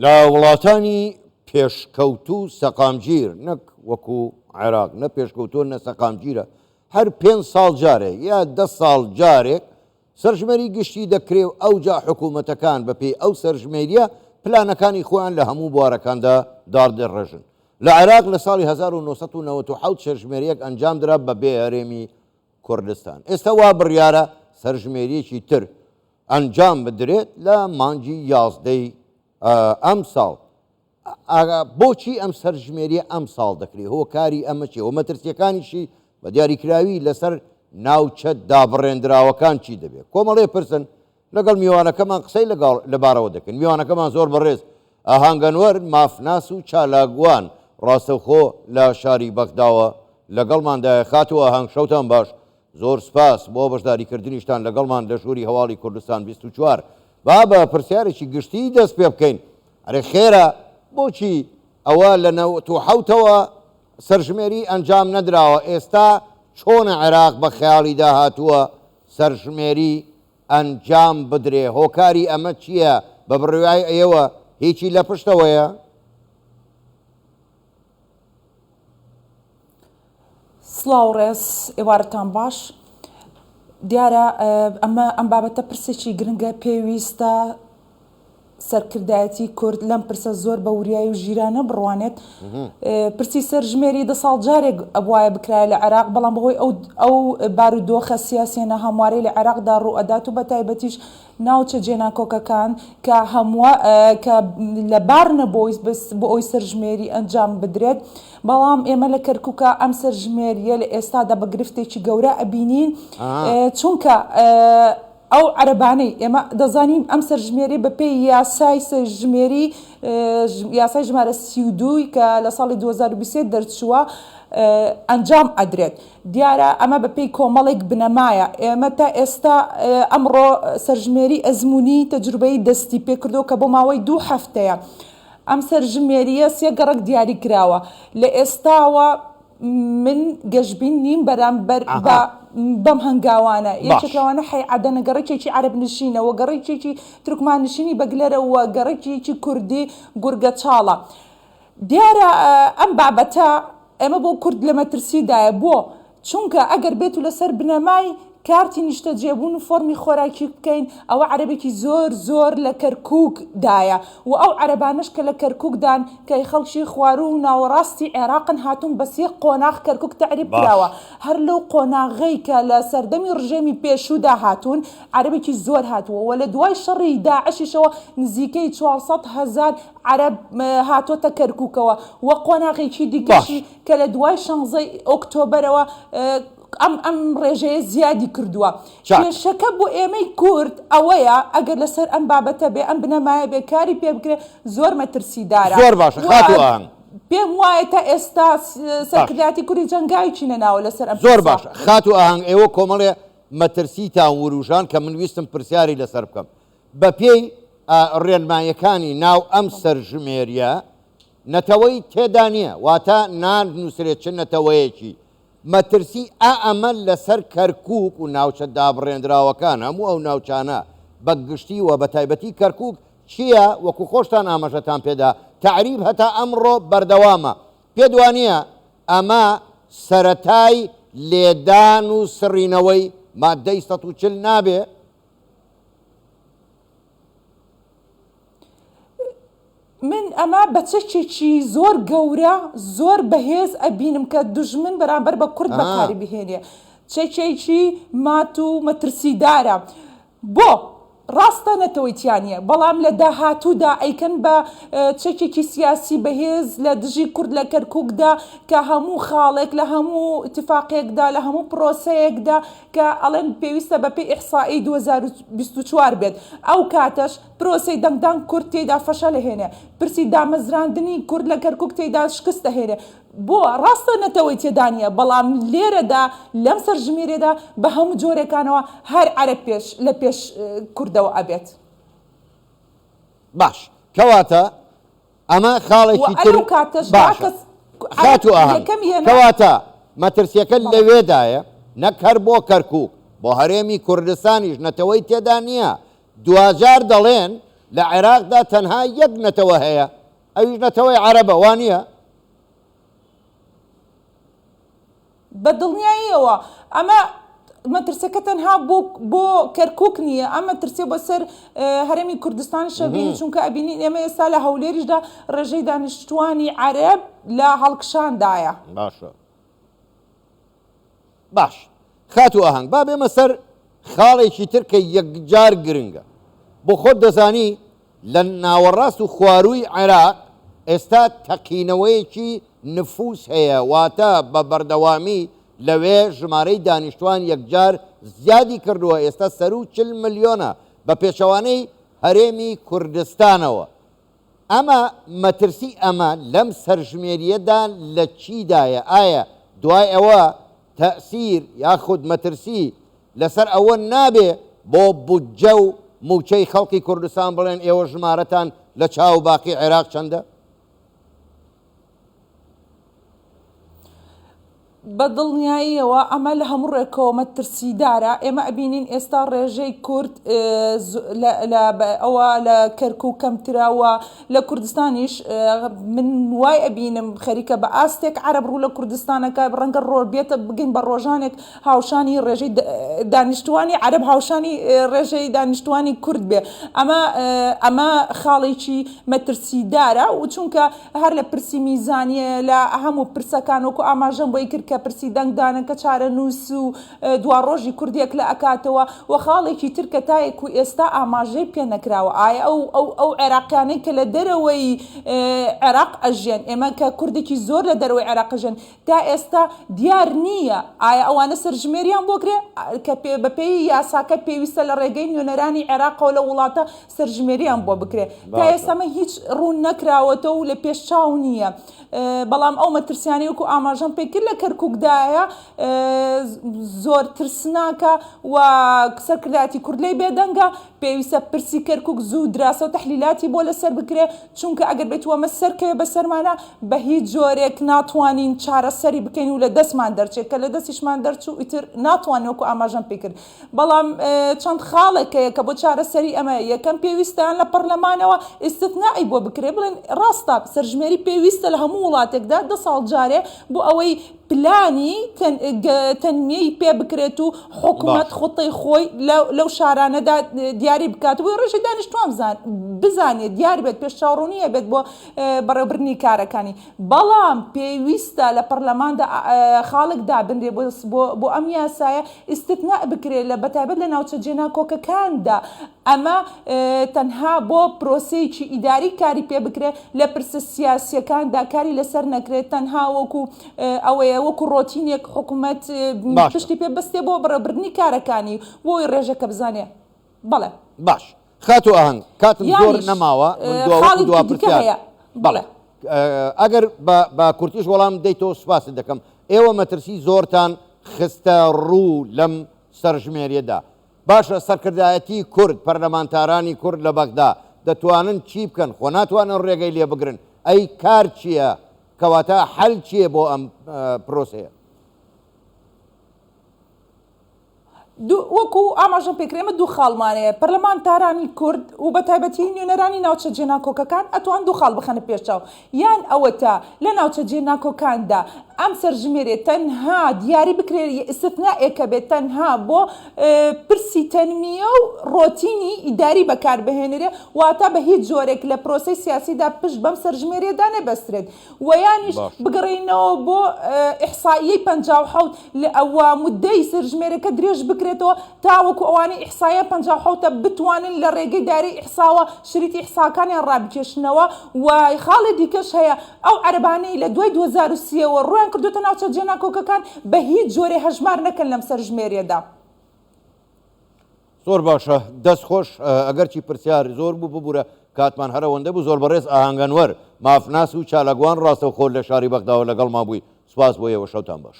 لە وڵاتانی پێشکەوتوو سەقامگیر نەک وەکو عێراق نە پێشکەوتۆ نە سەقامگیرە هەر 5 ساڵ جارێک یا 10 ساڵ جارێک سەرژمەری گشتی دەکرێ و ئەوجا حکوومەتەکان بەپێی ئەو سەرژمێریە پلانەکانی خۆیان لە هەموو بوارەکاندا داردەڕێژن. لە عێراق لە ساڵی 1997 سەرژمێریەک ئەنجام درا بەبێ هەرێمی کوردستان. ئێستا وا بڕیارە سەرژمێریەکی تر ئەنجام بدرێت لە مانگی 11 ئەم ساڵ. بۆچی ئەم سەرژمێریە ئەم ساڵ دەکرێت هۆکاری ئەمە چی و مەترسیەکانیشی بە دیاریکراوی لەسەر ناوچە دابڕێنراوەکان چی دەبێت؟ کۆمەڵێ پرسن لەگەڵ میوانەکەمان قسەی لەبارەوە دەکەن. میوانەکەمان زۆر بەڕێز ئاهانگەنوەر مافناس و چالاگوان ڕاستەوخۆ لە شاری بەغداوە لەگەڵماندایە خاتوە ئاهەنگ شەوتان باش. زۆر سپاس بۆ بەشداریکردنیشتان لەگەڵمان لە ژووری هەواڵی کوردستان 24. با بە پرسیارێکی گشتی دەست پێ بکەین. ئەرێ خێرە بۆچی ئەوە لە 1970ەوە سەرژمێری ئەنجام نەدراوە ئێستا چۆنە عێراق بە خەیاڵی داهاتووە سەرژمێری ئەنجام بدرێ؟ هۆکاری ئەمە چییە؟ بە بڕوای ئێوە هیچی لە پشتەوەیە؟ سڵاو ڕێز ئێوارەتان باش. دیارە ئەم بابەتە پرسێکی گرنگە پێویستە سەرکردایەتی کورد لەم پرسە زۆر بە وریایی و ژیرانە بڕوانێت. پرسی سەرژمێری 10 ساڵ جارێک ئەبوایە بکرای لە عێراق بەڵام بەهۆی ئەو بارودۆخە سیاسیێنە هەموارەی لە عێراقدا ڕوئەدات و بە تایبەتیش ناوچە جێناکۆکەکان کە هەمووە کە لەبار نەبووی بۆ ئەوی سەرژمێری ئەنجام بدرێت. بەڵام ئێمە لە کەرکووکە ئەم سەرژمێریە لە ئێستادا بە گرفتێکی گەورە ئەبینین چونکە ئەو عەرەبانەی ئێمە دەزانین ئەم سەرژمێری بەپێی یاسای سەرژمێری یاسای ژمارە 32 کە لە ساڵی 2023 دەرچووە ئەنجام ئەدرێت. دیارە ئەمە بەپێی کۆمەڵێک بنەمایە. ئێمە تا ئێستا ئەمڕۆ سەرژمێری ئەزمموی تەجروبەی دەستی پێکردو کە بۆ ماوەی 2 هەفتەیە ئەم سەرژمێریە 3 گەڕک دیاری کراوە. لە ئێستاوە من گەشتبین نیم بەرامبەر بەم هەنگاوانە یەکێکەوانە حەیعەدەنە گەڕێکێکی عەرەب نشینەوە گەڕێکێکی تورکمان نشینی بەگلەرەوە گەڕێکێکی کوردی گورگە چاڵە. دیارە ئەم بابەتە ئێمە بۆ کورد لە مەترسیدایە بۆ چونکە ئەگەر بێت و لەسەر بنەمای کارتی نیشتە جێبوون و فۆرمی خۆراکی بکەین ئەوە عەرەبێکی زۆر لە کەرکووکدایە و ئەو عەرەبانش کە لە کەرکووکدان کە خەڵکی خوارو و ناوەڕاستی عێراقن هاتوون بە 3 قۆناغ کەرکووک تەعریب کراوە. هەر لەو قۆناغەی کە لە سەردەمی ڕژێمی پێشوودا هاتوون عەرەبێکی زۆر هاتووە و لە دوای شەڕی داعشیشەوە نزیکەی 400,000 عەرەب هاتۆتە کەرکووکەوە و قۆناغێکی دیکەشی کە لە دوای 16 ئۆکتۆبەرەوە ئەم ڕێژەیە زیادی کردووە. کێشەکە بۆ ئێمەی کورد ئەوەیە ئەگەر لەسەر ئەم بابەتە بێ ئەم بنەمایە بێکاری پێ بکرێت زۆر مەترسیدارە. زۆر باشە خاتووان پێم وایە تا ئێستا سەرکردایەتی کوردی جەنگاوی چینە ناوە لەسەر ئەم زۆر باشە خاتو ئاهەنگ ئێوە کۆمەڵێ مەترسیتان وروژان کە من ویستم پرسیاری لەسەر بکەم بە پێی ڕێنمایەکانی ناو ئەم سەرژمێریە نەتەوەی تێدا نییە واتە نانووسرێت چ نەتەوەیەکی مەترسی ئەمە لەسەر کەرکووک و ناوچە دابڕێنراوەکان هەموو ئەو ناوچانە بە گشتی و بە تایبەتی کەرکووک چییە؟ وەکو خۆشتان ئاماژەتان پێدا تعریب هەتا ئەمڕۆ بەردەوامە پێدوانیە ئەمە سەرەتای لێدان و سڕینەوەی مادەی 140 نابێ؟ من ئەمە بەچەکێکی زۆر گەورە زۆر بەهێز ئەبینم کە دوژمن بەرامبەر بە کورد بەکاری بهێنێ چەکێکی مات و مەترسیدارە بۆ ڕاستە نەتەوەیتیانە بەڵام لە داهاتوودا ئەیکەن بە چەکێکی سیاسی بەهێز لە دژی کورد لە کەرکووکدا کە هەموو خاڵێک لە هەموو اتفاقێکدا لە هەموو پرۆسەیەکدا کە ئەڵێن پێویستە بەپێی ئیحسائی 2024 بێت ئەو کاتەش پرۆسەی دەنگدان کورد تێدا فەشە لەهێنێ پرسی دامەزراندنی کورد لە کەرکووک تێدا شکست دەهێنێ بۆ ڕاستە نەتەوەی تێدانە بەڵام لێرەدا لەم سەرژمێرێدا بە هەموو جۆرەکانەوە هەر عەرەب لە پێش کوردەوە ئەبێت باش کەواتە ئەمە خاڵێکی تر باشە خاتو ئاهەنگ کەواتە مەترسیەکە لەوێدایە نەک هەر بۆ کەرکووک بۆ هەرێمی کوردستانیش نەتەوەی تێدا نییە دوجار دەڵێن لە عێراقدا تەنها یەک نەتەوە هەیە، ئەویش نەتەوەی عەرەبە، وانە؟ بە دڵنیاییەوە ئەمە مەترسەکە تەنها بۆ کەرکووک نییە، ئەمە ترسێ بۆ سەر هەرێمی کوردستان شەبینی، چونکە ئەبینین ئێمە ئێستا لە هەولێریشدا ڕێژەی دانیشتوانی عەرەب لە هەڵکشاندایە. باشە، باش خاتو ئاهەنگ با بێمە سەر خاڵێکی تر کە یەکجار گرنگە. بۆ خۆت دەزانی لە ناوەڕاست و خوارووی عێراق ئێستا تەقینەوەیەکی نفوس هەیە، واتە بە بەردەوامی لەوێ ژمارەی دانیشتوان یەکجار زیادی کردووە، ئێستا سەر و 40 ملیۆنە بە پێچەوانەی هەرێمی کوردستانەوە. ئەمە مەترسی ئەمە لەم سەرژمێریەدا لە چیدایە؟ ئایا دوای ئەوە تەئسیر یاخود مەترسی لەسەر ئەوە نابێ بۆ بودجە و موچەی خەڵکی کوردستان بڵێن ئێوە ژمارەتان لە چاو باقی عێراق چەندە؟ بە دڵنیاییەوە ئەمە لە هەموو ڕێکەوە مەترسیدارە. ئێمە ئەبینین ئێستا ڕێژەی کورد ئەوە لە کەرکووک کەمتراوە، لە کوردستانیش من وای ئەبینم خەریکە بە ئاستێک عەرەب ڕوو لە کوردستانەکە ڕەنگە ڕۆ بێتە بگەین بە ڕۆژانێک هاوشانی ڕێژەی دانیشتوانی عەرەب هاوشانی ڕێژەی دانیشتوانی کورد بێ. ئەمە خاڵێکی مەترسیدارە و چونکە هەر لە پرسی میزانیە لە هەموو پرسەکان وەکو ئاماژەم بۆی کرد کە پرسی دەنگدانەکە چارە نووس و دوا ڕۆژی کوردێک لە ئەکاتەوە و خاڵێکی تر کە تایەک و ئێستا ئاماژەی پێ نەکراوە. ئایا ئەو عێراقیانەی کە لە دەرەوەی عێراق ئەژێن، ئێمە کە کوردێکی زۆر لە دەرەوەی عێراق ئەژێن تا ئێستا دیار نییە ئایا ئەوانە سەرژمێریان بۆ کرێ کە بەپێی یاساکە پێویستە لە ڕێگەی نوێنەرانی عێراقەوە لە وڵاتە سەرژمێریان بۆ بکرێ. تا ئێستامە هیچ ڕوون نەکراوەتەوە و لە پێشچاو نییە. بەڵام ئەو مەترسیانی وەکو ئاماژەم پێ کرد لە کەرکووکدایە زۆر ترسناکە و سەرکردایەتی کورد لەی بێدەنگە، پێویستە پرسی کەرکووک زوو دراسە و تەحلیلاتی بۆ لەسەر بکرێ، چونکە ئەگەر بێتوە مە سەرکەوێ بەسەرمانە بە هیچ جۆرێک ناتوانین چارەسەری بکەین و لە دەستمان دەرچێت کە لە دەستیشمان دەرچوو ئیتر ناتوانین وەکو ئاماژەم پێ کرد. بەڵام چەند خاڵێکەیە کە بۆ چارەسەری ئەمە یەکەم پێویستیان لە پەرلەمانەوە ئیستثنائی بۆ بکرێ، بڵێن ڕاستە سەرژمێری پێویستە لە هەموو وڵاتێکدا 10 ساڵ جارێ بۆ ئەوەی پلانی تەنمیەی پێ بکرێت و حکوومەت خوتەی خۆی لەو شارانەدا دیاری بکات و ڕێژەی دانیشتوان بزانێت دیار بێت، پێش چاوڕوونیە بێت بۆ بەڕێوەبردنی کارەکانی. بەڵام پێویستە لە پەرلەماندا خاڵک دابنرێ بۆ ئەم یاسایە ئیستثنا بکرێت لە بەتایبەت لە ناوچە جێنا کۆکەکاندا. ئەمە تەنها بۆ پرۆسەیەکی ئیداری کاری پێ بکرێت، لە پرسە سیاسیەکاندا کاری لەسەر نەکرێت، تەنها وەکو ئەوەیە وەکو ڕۆتینێک حکوومەت پشتی پێ بەستێ بۆ بەڕێوەبردنی کارەکانی بۆی ڕێژەکە بزانێ. بەڵێ باش خاتو ئاهەنگ کاتم زۆر نەماوە دوا پرسیار. بەڵێ ئەگەر بە کورتیش وەڵام دەیتەوە سوپاست دەکەم، ئێوە مەترسی زۆرتان خستە ڕوو لەم سەرژمێریەدا. باشە سەرکردایەتی کورد، پەرلەمانتارانی کورد لە بەغدا دەتوانن چی بکەن؟ خۆ ناتوانن ڕێگەی لێ بگرن. ئەی کار چییە؟ کەواتە حەل چییە بۆ ئەم پرۆسەیە؟ وەکو ئاماژەم پێکرێمە دوو خاڵمانەیە. پەرلەمانتارانی کورد و بە تایبەتی نوێنەرانی ناوچە جێناکۆکەکان ئەتوان دوو خاڵ بخەنە پێشچاو، یان ئەوە تا لە ناوچە جێناکۆکاندا ئەم سەرژمێرێت تەنها دیاری بکرێت ئیستثنائێکە بێت تەنها بۆ پرسی تەنمیە و ڕۆتینی ئیداری بەکاربهێنرێ، واتە بە هیچ جۆرێک لە پرۆسەی سیاسیدا پشت بەم سەرژمێرێدا نەبەسترێت، و یانیش بگەڕێنەوە بۆ ئیحسائیەی 57 لە ئەوە مودەی سەرژمێرەکە درێژ بکرێتەوە تاوەکو ئەوانەی ئیحسایە 57 بتوانن لە ڕێگەی داری ئیحساوە شریتی ئیحساکانیان ڕابکێشنەوە. و خاڵی دیکەش هەیە، ئەو عەرەبانەی لە دوای 2023ەوە ڕویان کردوتە ناوچە جێناکۆکەکان بە هیچ جۆرێ هەژمار نەکەن لەم سەرژمێریەدا. زۆر باشە، دەست خۆش. ئەگەرچی پرسیار زۆر بوو ببوورە کاتمان هەرەوەندە بوو. زۆر بەڕێز ئاهەنگەنوەر مافناس و چالاگوان ڕاستەوخۆ لە شاری بەغداوە لەگەڵ ما بووی. سوپاس بۆ ئێوە، شەوتان باش.